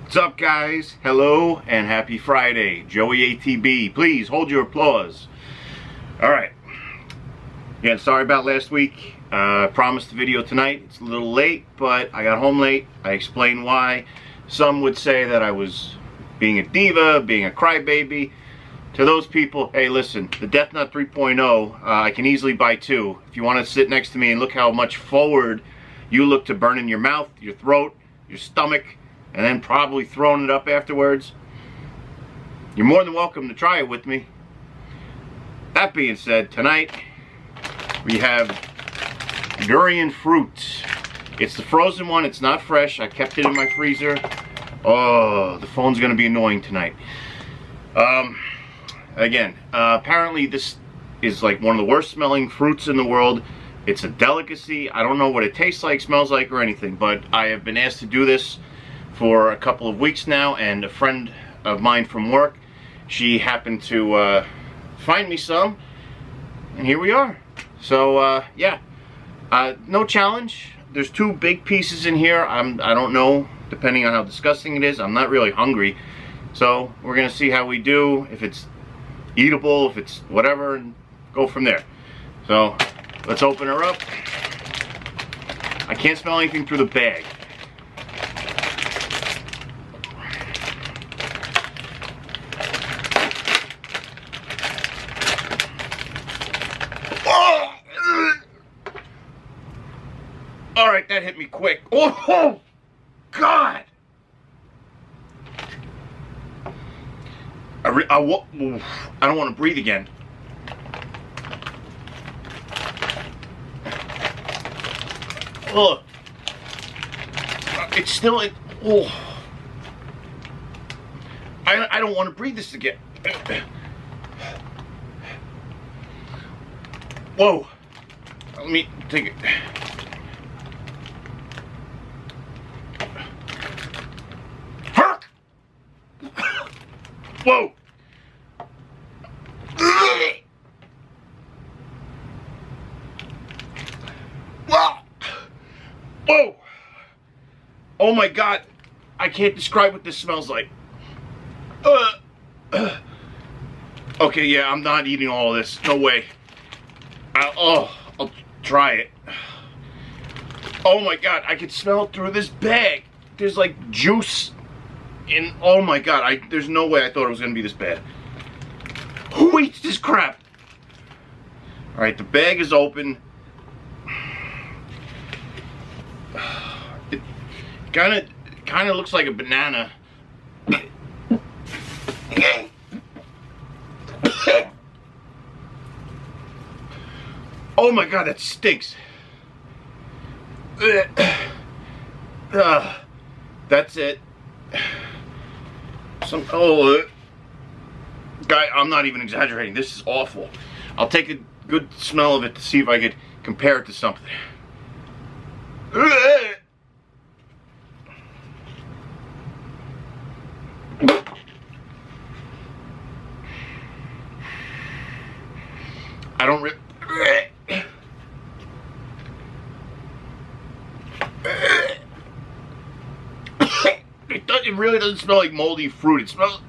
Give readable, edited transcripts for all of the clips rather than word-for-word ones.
What's up, guys? Hello and happy Friday. Joey ATB. Please hold your applause. Alright. Again, sorry about last week. Promised the video tonight. It's a little late, but I got home late. I explained why. Some would say that I was being a diva, being a crybaby. To those people, hey, listen, the Death Nut 3.0, I can easily buy two. If you want to sit next to me and look how much forward you look to burning your mouth, your throat, your stomach, and then probably throwing it up afterwards, you're more than welcome to try it with me. That being said, tonight we have Durian fruit. It's the frozen one. It's not fresh. I kept it in my freezer. Oh, the phone's gonna be annoying tonight. Again, apparently this is like one of the worst smelling fruits in the world. It's a delicacy. I don't know what it tastes like, smells like, or anything, but I have been asked to do this for a couple of weeks now, and a friend of mine from work, she happened to find me some, and here we are. So yeah, no challenge. There's two big pieces in here. I don't know, depending on how disgusting it is. I'm not really hungry, so we're gonna see how we do, if it's eatable, if it's whatever, and go from there. So let's open her up. I can't smell anything through the bag. Alright, that hit me quick. Oh, God! I don't want to breathe again. Oh, it's still. Oh, I don't want to breathe this again. Whoa! Let me take it. Whoa! Whoa! Oh my God! I can't describe what this smells like. Okay, yeah, I'm not eating all of this. No way. I'll try it. Oh my God! I can smell it through this bag. There's like juice. Oh my God, there's no way I thought it was gonna be this bad. Who eats this crap? Alright, the bag is open. It kinda looks like a banana. Oh my God, that stinks. That's it. Guy, I'm not even exaggerating. This is awful. I'll take a good smell of it to see if I could compare it to something. I don't really. It really doesn't smell like moldy fruit. It smells.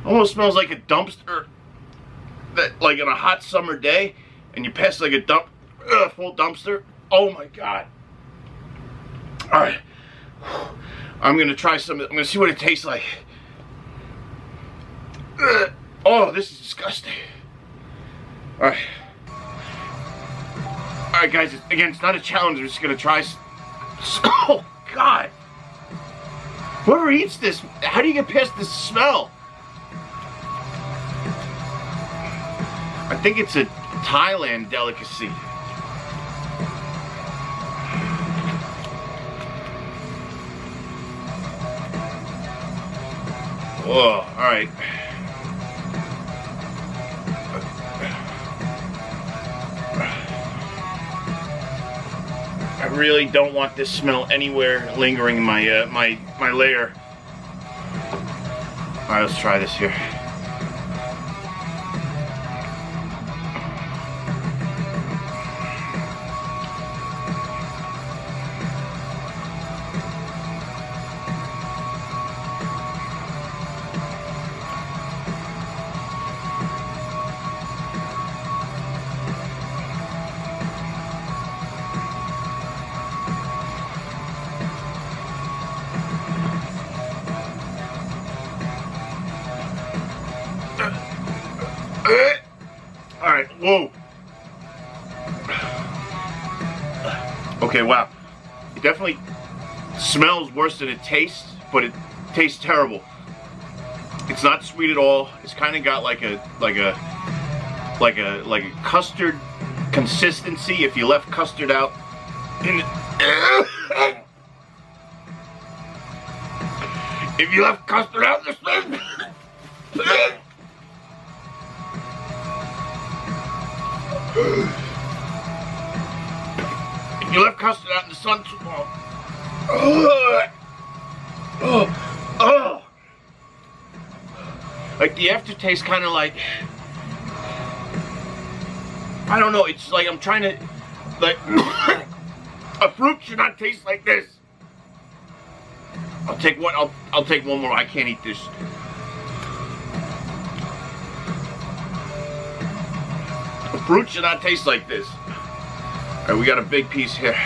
Almost smells like a dumpster. That, like on a hot summer day, and you pass like a full dumpster. Oh my God! All right, I'm gonna try some. I'm gonna see what it tastes like. Oh, this is disgusting. All right, guys. Again, it's not a challenge. I'm just gonna try. Oh God! Whoever eats this, how do you get past this smell? I think it's a Thailand delicacy. Whoa! All right. I really don't want this smell anywhere lingering in my my lair. All right, let's try this here. Okay, wow. It definitely smells worse than it tastes, but it tastes terrible. It's not sweet at all. It's kind of got like a custard consistency if you left custard out in if you left custard out in the sun. If you left custard out in the sun too long. Like the aftertaste kind of like, I don't know, it's like I'm trying to, like, a fruit should not taste like this. I'll take one, I'll take one more. I can't eat this. A fruit should not taste like this. All right, we got a big piece here.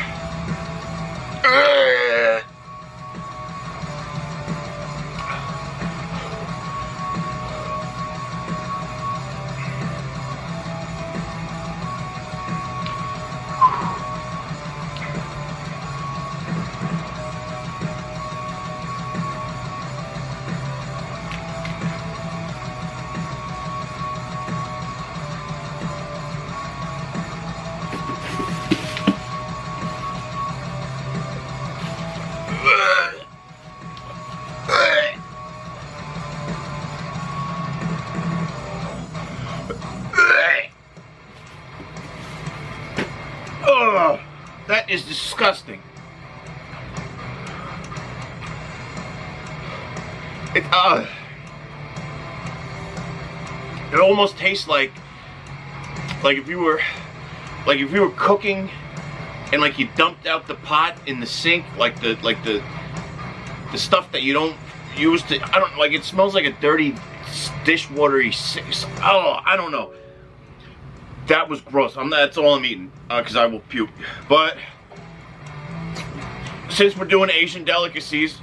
Oh, that is disgusting. It almost tastes like if you were cooking and like you dumped out the pot in the sink, like the stuff that you don't use to, I don't, like, it smells like a dirty dishwatery, oh, I don't know. That was gross. That's all I'm eating, because I will puke. But since we're doing Asian delicacies,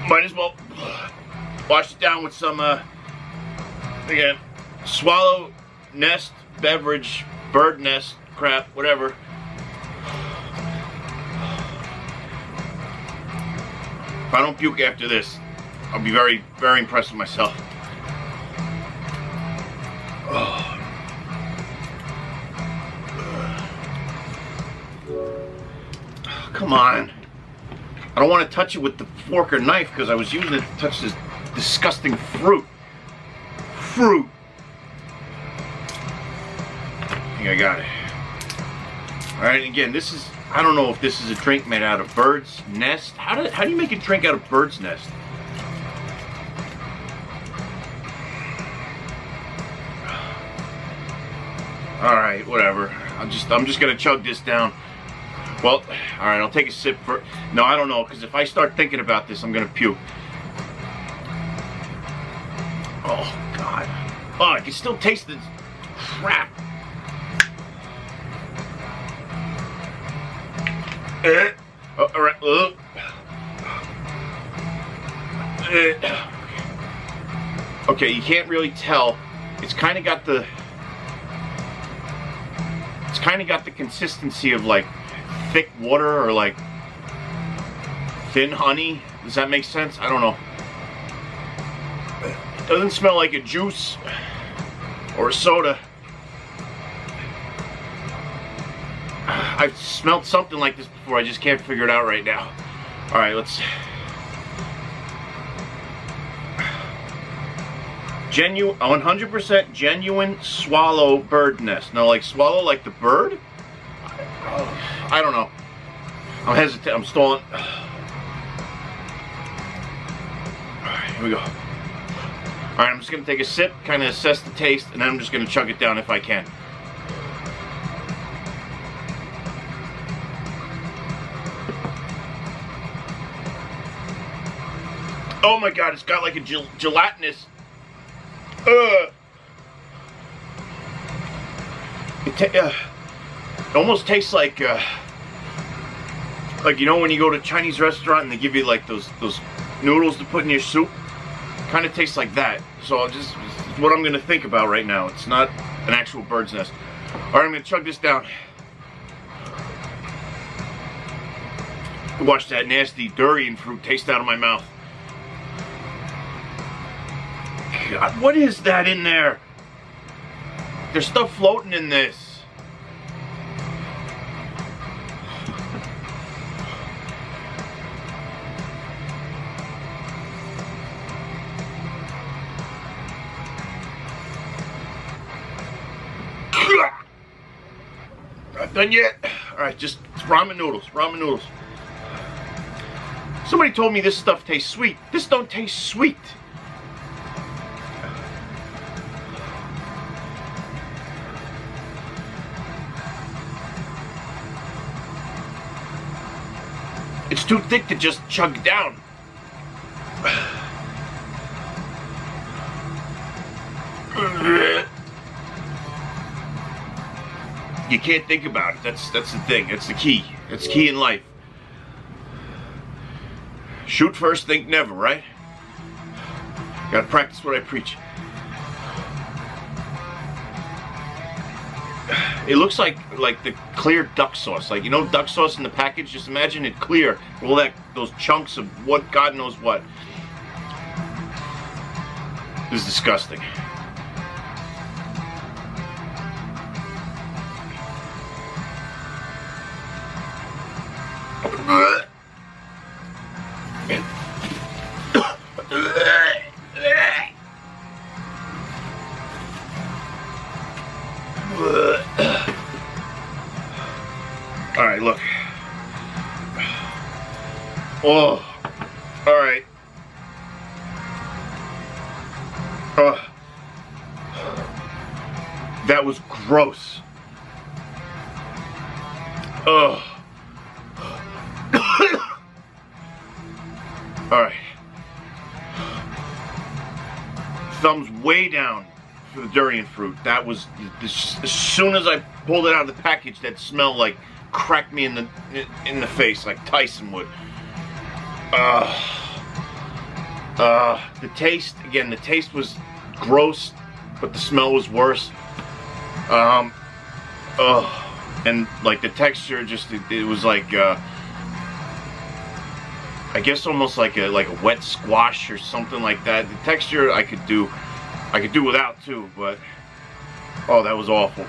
might as well wash it down with some, again, swallow nest beverage, bird nest crap, whatever. If I don't puke after this, I'll be very, very impressed with myself. Oh. Come on. I don't want to touch it with the fork or knife because I was using it to touch this disgusting fruit. I think I got it. Alright, again, this is, I don't know if this is a drink made out of bird's nest. How do you make a drink out of bird's nest? Alright, whatever. I'm just gonna chug this down. Well, alright, I'll take a sip for, no, I don't know, because if I start thinking about this, I'm gonna puke. Oh, God. Oh, I can still taste this crap. Alright, okay, you can't really tell. It's kind of got the consistency of like thick water or like thin honey. Does that make sense? I don't know. It doesn't smell like a juice or a soda. I've smelled something like this before. I just can't figure it out right now. All right, let's. 100% genuine swallow bird nest. Now, like swallow like the bird? I don't know. I'm hesitant. I'm stalling. All right, here we go. All right, I'm just gonna take a sip, kind of assess the taste, and then I'm just gonna chug it down if I can. Oh my God, it's got like a gelatinous. It almost tastes like you know when you go to a Chinese restaurant and they give you like those noodles to put in your soup. Kind of tastes like that. So it's what I'm gonna think about right now. It's not an actual bird's nest. All right, I'm gonna chug this down. Watch that nasty durian fruit taste out of my mouth. God, what is that in there? There's stuff floating in this. Not done yet. Alright, just ramen noodles. Ramen noodles. Somebody told me this stuff tastes sweet. This don't taste sweet. It's too thick to just chug down. You can't think about it. That's the thing. That's the key. That's key in life. Shoot first, think never, right? Gotta practice what I preach. It looks like the clear duck sauce. Like, you know, duck sauce in the package? Just imagine it clear. All those chunks of what, God knows what. This is disgusting. All right, look. Oh, all right. That was gross. Ugh. All right. Thumbs way down for the durian fruit. That was, as soon as I pulled it out of the package, that smell like cracked me in the face like Tyson would. The taste, again, the taste was gross, but the smell was worse. And like the texture, just it was like I guess almost like a wet squash or something like that. The texture I could do without too, but oh, that was awful.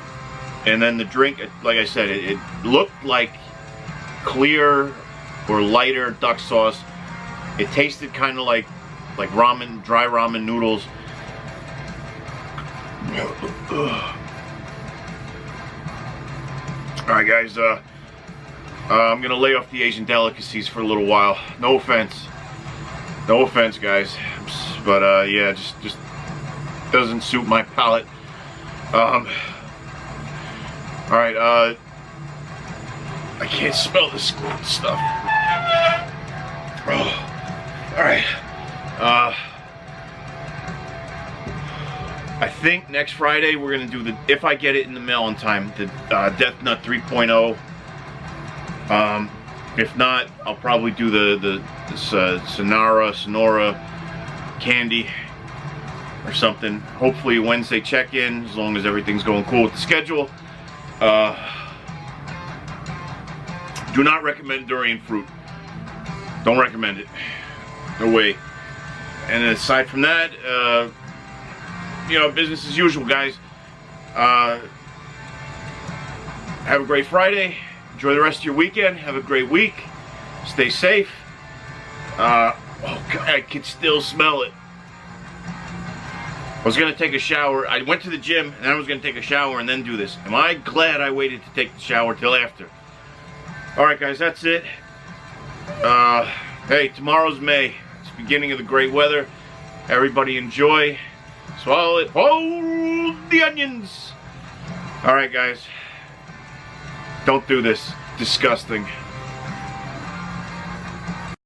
And then the drink, like I said, it looked like clear or lighter duck sauce. It tasted kind of like ramen, dry ramen noodles. All right, guys. I'm gonna lay off the Asian delicacies for a little while. No offense, guys. But yeah, just doesn't suit my palate. All right. I can't smell this stuff. Oh. All right. I think next Friday we're gonna do if I get it in the mail in time, the Death Nut 3.0. If not, I'll probably do the Sonora candy or something. Hopefully Wednesday check-in, as long as everything's going cool with the schedule. Do not recommend durian fruit. Don't recommend it. No way. And aside from that, you know, business as usual, guys. Have a great Friday. Enjoy the rest of your weekend. Have a great week. Stay safe. Oh God, I can still smell it. I was gonna take a shower. I went to the gym and I was gonna take a shower and then do this. Am I glad I waited to take the shower till after? Alright guys, that's it. Hey, tomorrow's May. It's the beginning of the great weather. Everybody enjoy. Swallow it. Hold the onions. Alright guys. Don't do this. Disgusting.